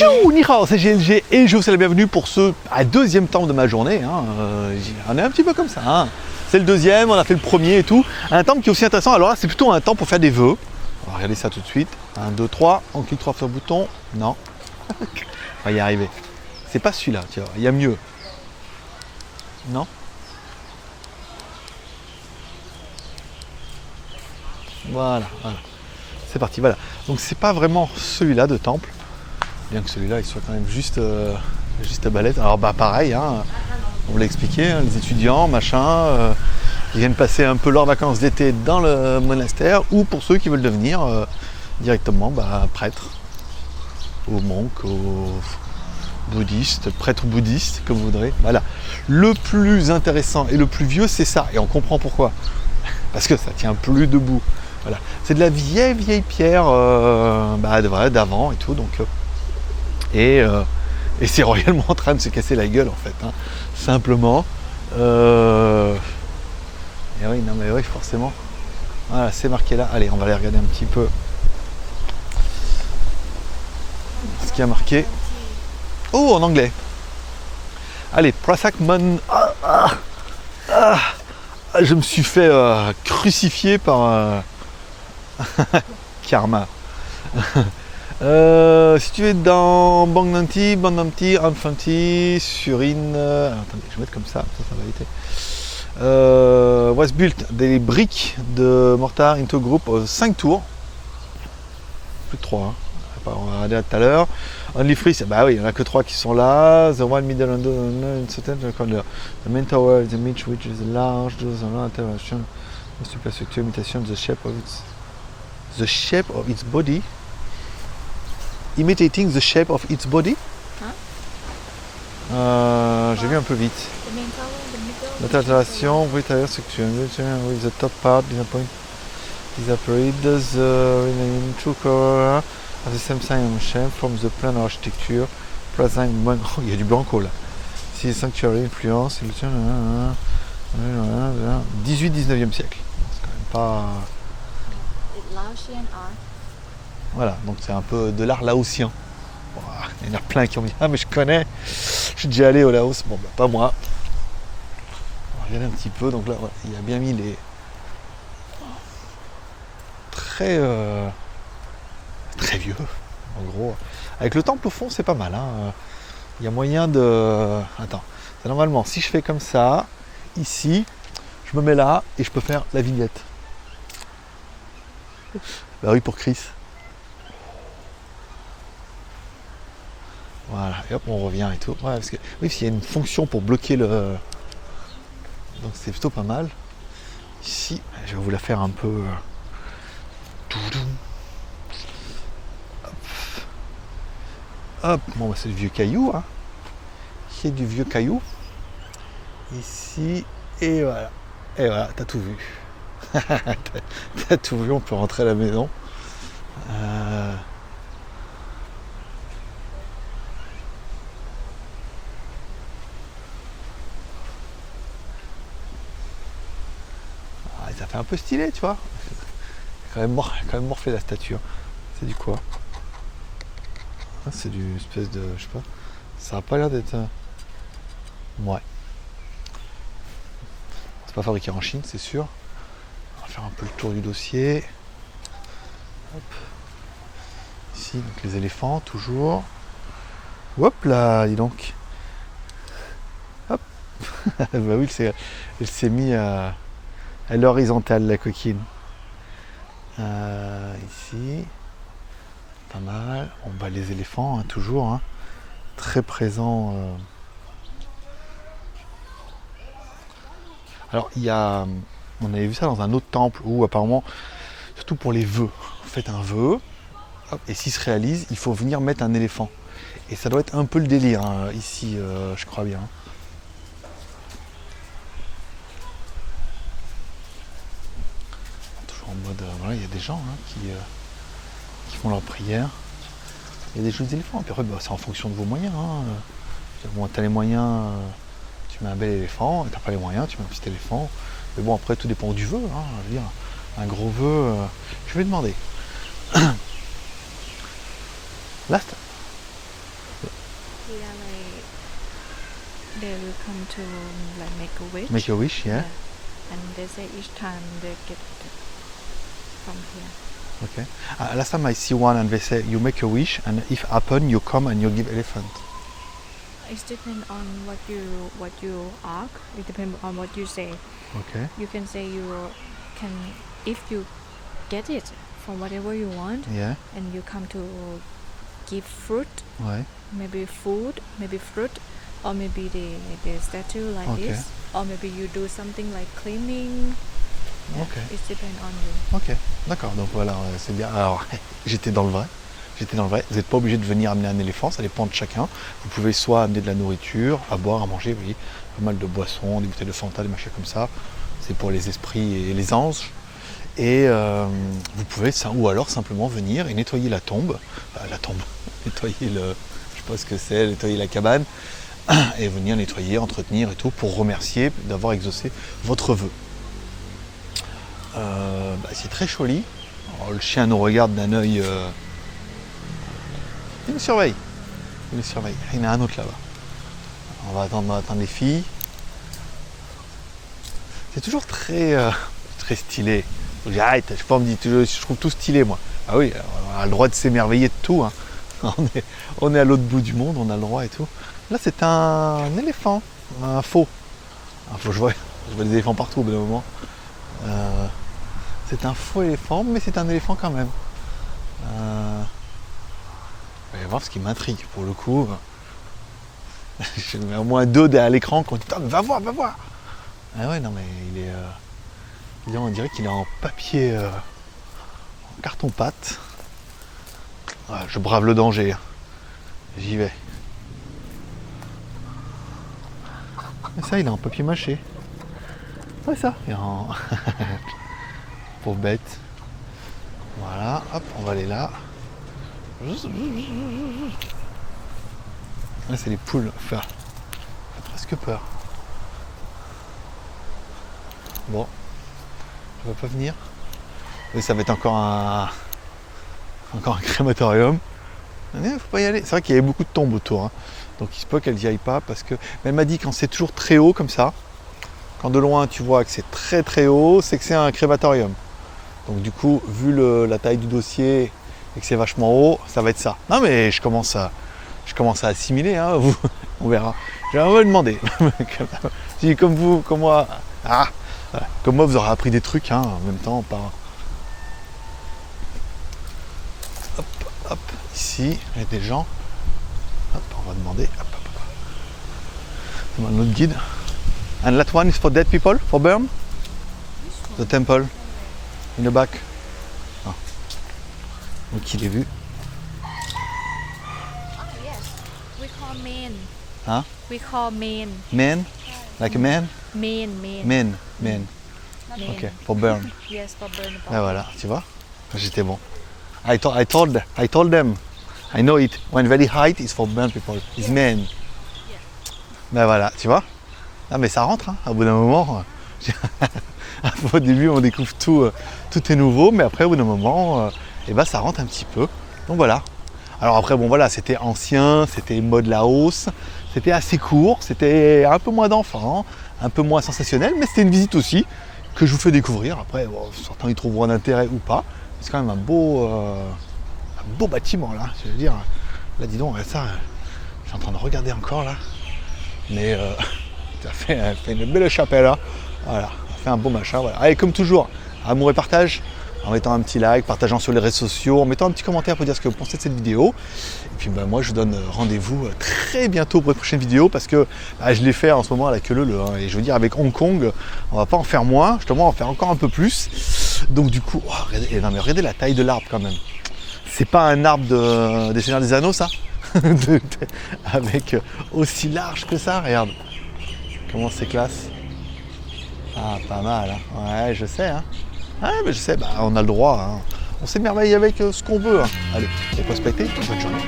Bonjour, ni hao, c'est GLG et je vous souhaite la bienvenue pour ce deuxième temple de ma journée. On est un petit peu comme ça. C'est le deuxième, on a fait le premier et tout. Un temple qui est aussi intéressant. Alors là, c'est plutôt un temple pour faire des vœux. On va regarder ça tout de suite. 1, 2, 3. On clique 3 fois sur le bouton. Non. On va y arriver. C'est pas celui-là, tu vois. Il y a mieux. Non. Voilà. C'est parti, voilà. Donc c'est pas vraiment celui-là de temple. Bien que celui-là il soit quand même juste à balèze. Alors bah pareil, on vous l'a expliqué, les étudiants, machin, ils viennent passer un peu leurs vacances d'été dans le monastère, ou pour ceux qui veulent devenir directement prêtres, aux monks, aux bouddhistes, prêtres bouddhistes, comme vous voudrez. Voilà. Le plus intéressant et le plus vieux, c'est ça, et on comprend pourquoi. Parce que ça tient plus debout. Voilà. C'est de la vieille pierre d'avant et tout, donc. Et c'est royalement en train de se casser la gueule en fait, simplement. Et oui, non mais oui, forcément. Voilà, c'est marqué là. Allez, on va aller regarder un petit peu ce qu'il y a marqué. Oh, en anglais. Allez, Prasak Man. Je me suis fait crucifier par karma. Si tu es dans Bangnanti, Anfanti, Surin, attendez, je vais mettre comme ça va éviter. Was built des briques de mortar into group 5 tours. Plus de 3, on va regarder tout à l'heure. Only 3, bah oui, il n'y en a que 3 qui sont là. The one middle under in certain corner. The main tower is a niche which is large, those are not interaction. The superstructure imitation the shape of its body. Imitating the shape of its body. J'ai vu un peu vite. L'altération, structure, with the top part, disappeared, the remaining two color of the same sign and shape from the plan architecture. Il y a du blanco là. Si sanctuary influence, 18-19e siècle. C'est quand même pas. Voilà, donc c'est un peu de l'art laotien. Il y en a plein qui ont dit « Ah mais je connais, je suis déjà allé au Laos ». Bon bah pas moi. On va regarder un petit peu, donc là il a bien mis les très vieux, en gros. Avec le temple au fond c'est pas mal. Il y a moyen de... Attends, normalement si je fais comme ça, ici, je me mets là et je peux faire la vignette. Bah oui, pour Chris. Voilà, et hop, on revient et tout. Ouais, parce que, oui, s'il y a une fonction pour bloquer le... Donc c'est plutôt pas mal. Ici, je vais vous la faire un peu... Hop, bon, c'est du vieux caillou. C'est du vieux caillou. Ici, et voilà. Et voilà, t'as tout vu. T'as tout vu, on peut rentrer à la maison. Ça fait un peu stylé, tu vois. Quand même morflé la statue. C'est du quoi? C'est du espèce de... je sais pas. Ça a pas l'air d'être... Ouais. C'est pas fabriqué en Chine, c'est sûr. On va faire un peu le tour du dossier. Hop. Ici, donc les éléphants, toujours. Hop là, dis donc. Hop. Bah oui, elle s'est mise à l'horizontale, la coquine. Ici, pas mal. On bat les éléphants, toujours. Très présent. Alors, on avait vu ça dans un autre temple où apparemment, surtout pour les vœux, vous faites un vœu, hop, et s'il se réalise, il faut venir mettre un éléphant. Et ça doit être un peu le délire, ici, je crois bien. En mode, voilà, il y a des gens qui font leur prière. Il y a des jeux d'éléphants. Puis après, c'est en fonction de vos moyens. Bon, tu as les moyens, tu mets un bel éléphant. Et tu n'as pas les moyens, tu mets un petit éléphant. Mais bon, après, tout dépend du vœu. Je veux dire, un gros vœu. Je vais demander. Là, Here, like, they will come to like make a wish. Make a wish, yeah. And they say each time they get from here. Okay. Last time I see one and they say you make a wish and if happen you come and you give elephant. It depends on what you ask. It depends on what you say. Okay. You can say you can if you get it from whatever you want, Yeah. and you come to give fruit, Ouais. maybe food, maybe fruit, or maybe the statue like Okay. this, or maybe you do something like cleaning. Yeah, Okay. it depends on you. Ok. D'accord. Donc voilà, c'est bien. Alors j'étais dans le vrai. Vous n'êtes pas obligé de venir amener un éléphant, ça dépend de chacun. Vous pouvez soit amener de la nourriture, à boire, à manger, vous voyez, pas mal de boissons, des bouteilles de Fanta, des machins comme ça. C'est pour les esprits et les anges. Et vous pouvez, ou alors simplement venir et nettoyer la tombe, nettoyer le, je sais pas ce que c'est, nettoyer la cabane, et venir nettoyer, entretenir et tout, pour remercier d'avoir exaucé votre vœu. C'est très joli. Alors, le chien nous regarde d'un œil. Il nous surveille. Il y en a un autre là-bas. On va attendre les filles. C'est toujours très stylé. Faut que j'arrête. Je sais pas, on me dit toujours, je trouve tout stylé moi. Ah oui, on a le droit de s'émerveiller de tout. Hein. On est à l'autre bout du monde, on a le droit et tout. Là c'est un éléphant, un faux. Je vois des éléphants partout au bout d'un moment. C'est un faux éléphant, mais c'est un éléphant quand même. Vous allez voir ce qui m'intrigue pour le coup. Je mets au moins deux derrière l'écran quand on dit va voir. Ah ouais non mais on dirait qu'il est en papier, en carton pâte. Ouais, je brave le danger. J'y vais. Et ça il est en papier mâché. Ouais ça. Il est en... Pauvre bête. Voilà, hop, on va aller là. Là c'est les poules, enfin, ça fait presque peur. Bon, je vais pas venir. Et ça va être encore un crématorium. Mais faut pas y aller. C'est vrai qu'il y avait beaucoup de tombes autour, hein. Donc il se peut qu'elle n'y aille pas parce que. Mais elle m'a dit quand c'est toujours très haut comme ça, quand de loin tu vois que c'est très très haut, c'est que c'est un crématorium. Donc du coup, vu la taille du dossier et que c'est vachement haut, ça va être ça. Non mais je commence à assimiler, hein, vous, on verra. Je vais demander. Si comme vous, comme moi, voilà. Comme moi vous aurez appris des trucs, hein, en même temps, par. Hop, ici, il y a des gens. Hop, on va demander. Hop. C'est notre guide. And that one is for dead people, for burn? The temple. In the back. Ah. Donc il est vu. Yes, we call main. Hein? We call main. Man? Like a man? Main. Man. Main. Ok, for burn. Yes, for burn. Ah voilà, tu vois? J'étais bon. I told them. I know it. When very high, it's for burn people. It's men. Ben voilà, tu vois? Ah mais ça rentre, hein, au bout d'un moment. Au début, on découvre tout est nouveau, mais après, au bout d'un moment, ça rentre un petit peu. Donc voilà. Alors après, bon voilà, c'était ancien, c'était mode Laos, c'était assez court, c'était un peu moins d'enfants, un peu moins sensationnel, mais c'était une visite aussi que je vous fais découvrir. Après, bon, certains y trouveront un intérêt ou pas. C'est quand même un beau bâtiment là. Je veux dire, là, dis donc, ça, je suis en train de regarder encore là, mais ça fait une belle chapelle là. Voilà. Un beau machin, voilà. Allez, comme toujours, amour et partage, en mettant un petit like, partageant sur les réseaux sociaux, en mettant un petit commentaire pour dire ce que vous pensez de cette vidéo. Et puis moi je vous donne rendez-vous très bientôt pour une prochaine vidéo parce que je l'ai fait en ce moment à la queue leu, hein, et je veux dire avec Hong Kong, on va pas en faire moins, justement on va en faire encore un peu plus. Donc du coup, regardez la taille de l'arbre quand même. C'est pas un arbre des Seigneurs des Anneaux ça avec aussi large que ça, regarde. Comment c'est classe. Ah, pas mal, hein. Ouais, je sais, hein. Ah, mais je sais, on a le droit, hein. On s'émerveille avec ce qu'on veut, hein. Allez, et pas se péter, bonne journée.